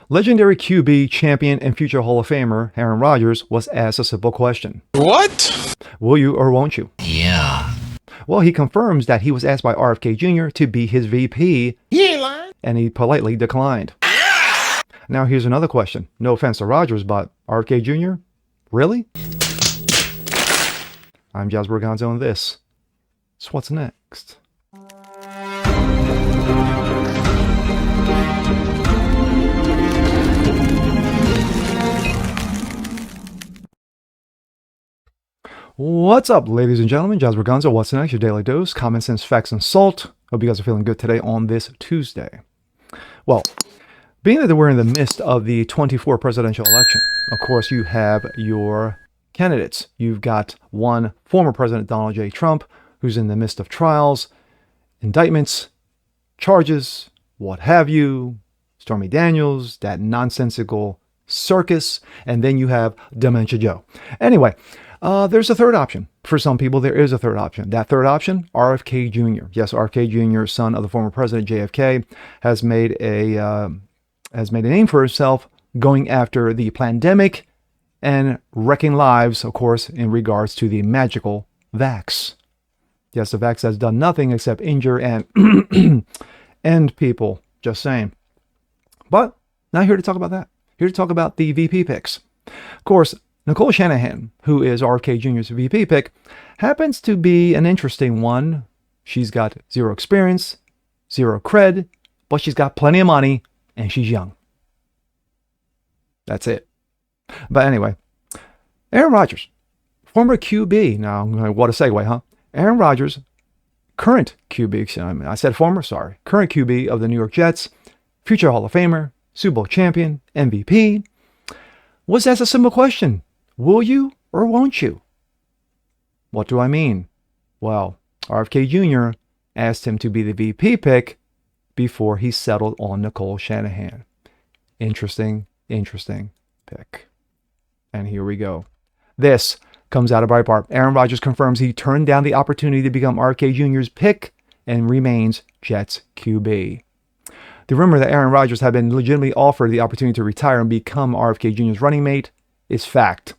Legendary QB, champion, and future Hall of Famer Aaron Rodgers was asked a simple question. What? Will you or won't you? Yeah. Well, he confirms that he was asked by RFK Jr. to be his VP. He ain't lying. And he politely declined. Now here's another question. No offense to Rodgers, but RFK Jr.? Really? I'm Jazz Berganzo, and this is What's Next. What's up, ladies and gentlemen? Jazz Berganzo, What's Next? Your daily dose, common sense, facts, and salt. Hope you guys are feeling good today on this Tuesday. Well, being that we're in the midst of the 24 presidential election, of course, you have your candidates. You've got one, former President Donald J. Trump, who's in the midst of trials, indictments, charges, what have you, Stormy Daniels, that nonsensical circus, and then you have Dementia Joe. Anyway, there's a third option. For some people, there is a third option. That third option, RFK Jr. Yes, RFK Jr., son of the former president JFK, has made a name for himself going after the pandemic and wrecking lives, of course, in regards to the magical vax. Yes, the vax has done nothing except injure and end people. Just saying. But not here to talk about that. Here to talk about the VP picks. Of course, Nicole Shanahan, who is RFK Jr.'s VP pick, happens to be an interesting one. She's got zero experience, zero cred, but she's got plenty of money, and she's young. That's it. But anyway, Aaron Rodgers, former QB. Now, what a segue, huh? Aaron Rodgers, current QB, I said former, sorry. Current QB of the New York Jets, future Hall of Famer, Super Bowl champion, MVP, was asked a simple question. Will you or won't you? What do I mean? Well, RFK Jr. asked him to be the VP pick before he settled on Nicole Shanahan. Interesting pick. And here we go. This comes out of Breitbart. Aaron Rodgers confirms he turned down the opportunity to become RFK Jr.'s pick and remains Jets QB. The rumor that Aaron Rodgers had been legitimately offered the opportunity to retire and become RFK Jr.'s running mate is fact.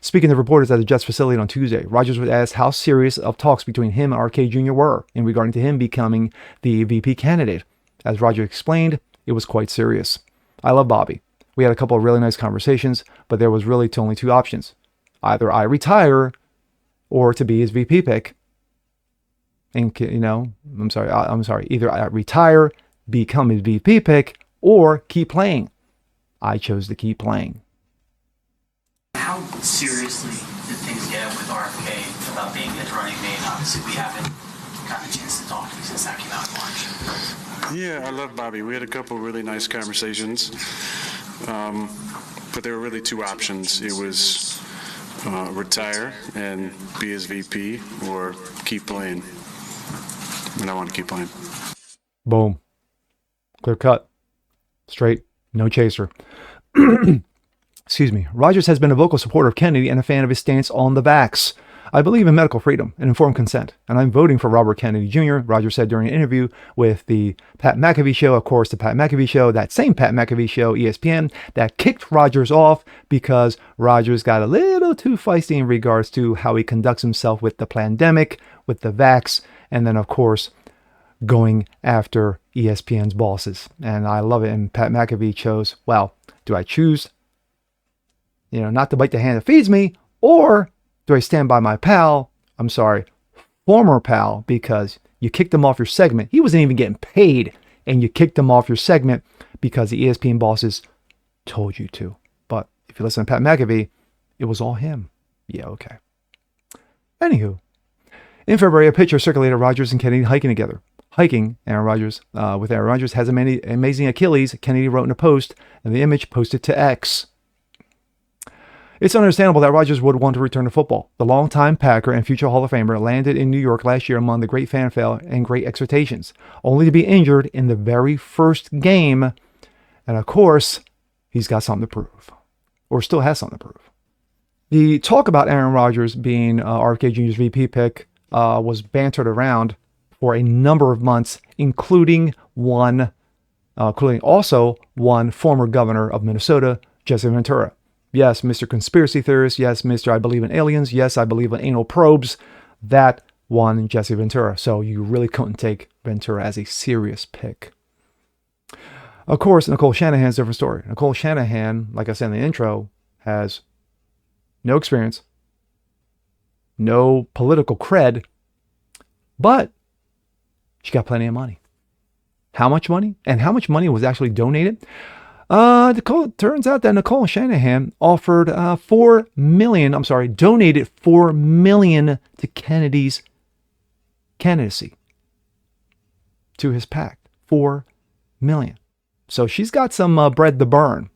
Speaking to reporters at the Jets facility on Tuesday, Rodgers was asked how serious of talks between him and RFK Jr. were in regarding to him becoming the VP candidate. As Rodgers explained, it was quite serious. I love Bobby. We had a couple of really nice conversations, but there was really only two options. Either I retire or to be his VP pick. And, I'm sorry. Either I retire, become his VP pick, or keep playing. I chose to keep playing. How seriously did things get with RFK about being his running mate? Obviously, we haven't gotten a chance to talk to him since that came out in March. Yeah, I love Bobby. We had a couple really nice conversations, but there were really two options. It was retire and be his VP, or keep playing. And I want to keep playing. Boom. Clear cut. Straight. No chaser. Excuse me. Rodgers has been a vocal supporter of Kennedy and a fan of his stance on the vax. I believe in medical freedom and informed consent, and I'm voting for Robert Kennedy Jr., Rodgers said during an interview with the Pat McAfee show. Of course, the Pat McAfee show, that same Pat McAfee show, ESPN, that kicked Rodgers off because Rodgers got a little too feisty in regards to how he conducts himself with the pandemic, with the vax, and then, of course, going after ESPN's bosses. And I love it. And Pat McAfee chose, well, do I choose, not to bite the hand that feeds me, or do I stand by my pal? I'm sorry, former pal, because you kicked him off your segment. He wasn't even getting paid, and you kicked him off your segment because the ESPN bosses told you to. But if you listen to Pat McAfee, it was all him. Yeah, okay. Anywho, in February, a picture circulated of Rodgers and Kennedy hiking together. Hiking, Aaron Rodgers, with Aaron Rodgers has amazing Achilles, Kennedy wrote in a post, and the image posted to X. It's understandable that Rodgers would want to return to football. The longtime Packer and future Hall of Famer landed in New York last year among the great fanfare and great expectations, only to be injured in the very first game. And of course, he's got something to prove, or still has something to prove. The talk about Aaron Rodgers being RFK Jr.'s VP pick was bantered around for a number of months, including one including also one former governor of Minnesota, Jesse Ventura. Yes, Mr. Conspiracy Theorist. Yes, Mr. I believe in aliens. Yes, I believe in anal probes. That one, Jesse Ventura. So you really couldn't take Ventura as a serious pick. Of course, Nicole Shanahan's a different story. Nicole Shanahan, like I said in the intro, has no experience, no political cred, but she got plenty of money. How much money? And how much money was actually donated? Turns out that Nicole Shanahan offered donated $4 million to Kennedy's candidacy, to his PAC. $4 million. So she's got some bread to burn.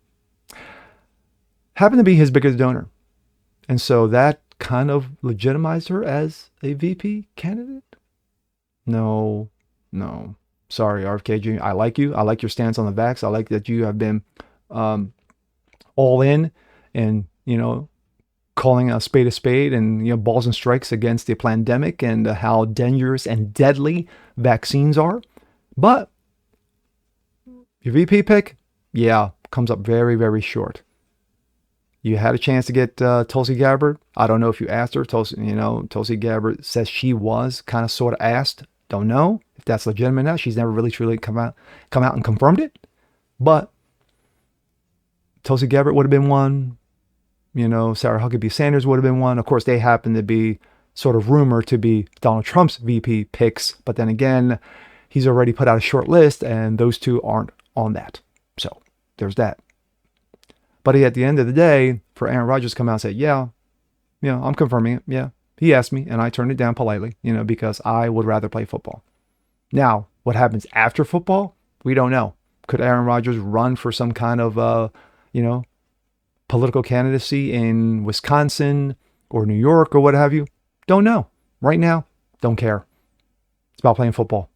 Happened to be his biggest donor. And so that kind of legitimized her as a VP candidate? No. Sorry, RFK Jr. I like you. I like your stance on the vax. I like that you have been all in and, calling a spade and, balls and strikes against the pandemic and how dangerous and deadly vaccines are. But your VP pick, comes up very, very short. You had a chance to get Tulsi Gabbard. I don't know if you asked her. Tulsi Gabbard says she was kind of sort of asked. Don't know if that's legitimate now. She's never really truly come out and confirmed it. But Tulsi Gabbard would have been one. Sarah Huckabee Sanders would have been one. Of course, they happen to be sort of rumored to be Donald Trump's VP picks. But then again, he's already put out a short list, and those two aren't on that. So there's that. But at the end of the day, for Aaron Rodgers to come out and say, I'm confirming it. Yeah. He asked me and I turned it down politely, because I would rather play football. Now, what happens after football? We don't know. Could Aaron Rodgers run for some kind of, political candidacy in Wisconsin or New York or what have you? Don't know. Right now, don't care. It's about playing football.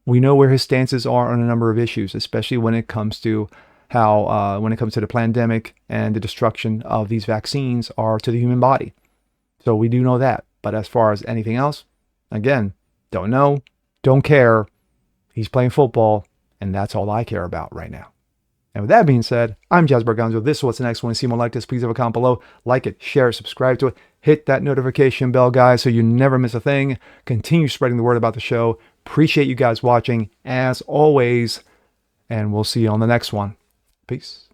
We know where his stances are on a number of issues, especially when it comes to when it comes to the pandemic and the destruction of these vaccines are to the human body. So we do know that. But as far as anything else, again, don't know, don't care. He's playing football, and that's all I care about right now. And with that being said, I'm Jazz Berganzo. This is What's Next. Want to see more like this? Please leave a comment below. Like it, share it, subscribe to it. Hit that notification bell, guys, so you never miss a thing. Continue spreading the word about the show. Appreciate you guys watching, as always. And we'll see you on the next one. Peace.